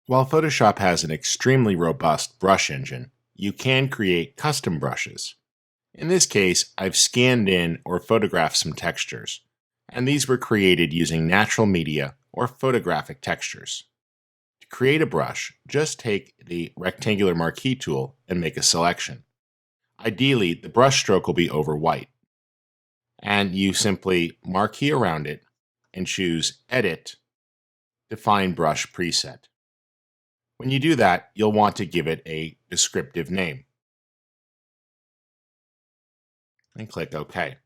While Photoshop has an extremely robust brush engine, you can create custom brushes. In this case, I've scanned in or photographed some textures, and these were created using natural media or photographic textures. To create a brush, just take the rectangular marquee tool and make a selection. Ideally, the brush stroke will be over white, and you simply marquee around it and choose Edit, Define Brush Preset. When you do that, you'll want to give it a descriptive name and click OK.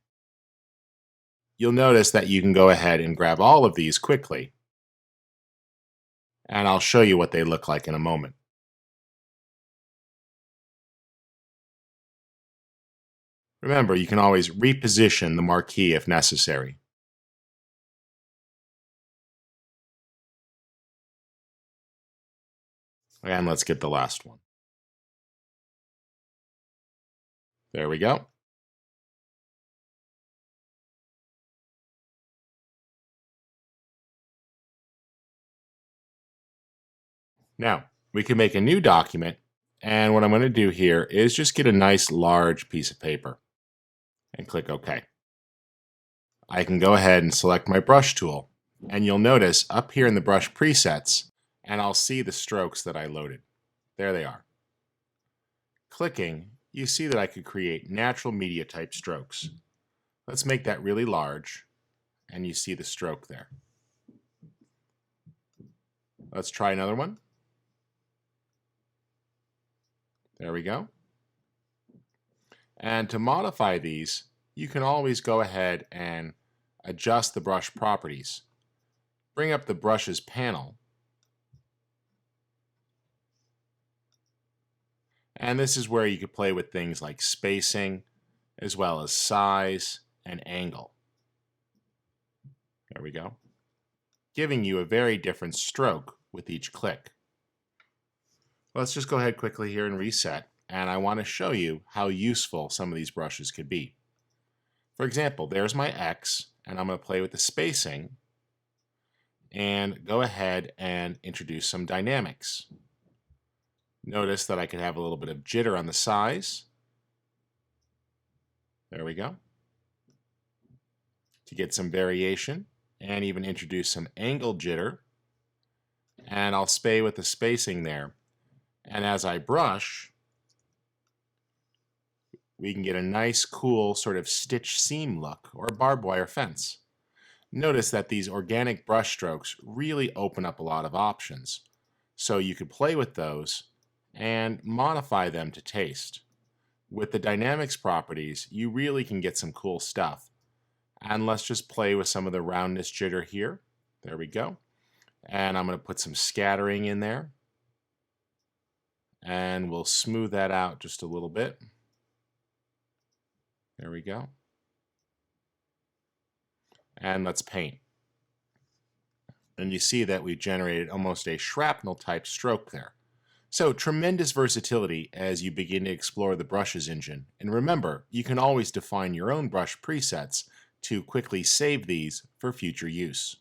You'll notice that you can go ahead and grab all of these quickly, and I'll show you what they look like in a moment. Remember, you can always reposition the marquee if necessary. And let's get the last one. There we go. Now, we can make a new document, and what I'm going to do here is just get a nice large piece of paper and click OK. I can go ahead and select my brush tool, and you'll notice up here in the brush presets, and I'll see the strokes that I loaded. There they are. Clicking, you see that I could create natural media type strokes. Let's make that really large, and you see the stroke there. Let's try another one. There we go. And to modify these, you can always go ahead and adjust the brush properties. Bring up the brushes panel. And this is where you could play with things like spacing, as well as size and angle. There we go. Giving you a very different stroke with each click. Let's just go ahead quickly here and reset, and I want to show you how useful some of these brushes could be. For example, there's my X, and I'm going to play with the spacing and go ahead and introduce some dynamics. Notice that I could have a little bit of jitter on the size. There we go. To get some variation and even introduce some angle jitter. And I'll play with the spacing there. And as I brush, we can get a nice, cool sort of stitch seam look or barbed wire fence. Notice that these organic brush strokes really open up a lot of options. So you could play with those and modify them to taste. With the dynamics properties, you really can get some cool stuff. And let's just play with some of the roundness jitter here. There we go. And I'm going to put some scattering in there. And we'll smooth that out just a little bit. There we go. And let's paint. And you see that we've generated almost a shrapnel type stroke there. So tremendous versatility as you begin to explore the brushes engine. And remember, you can always define your own brush presets to quickly save these for future use.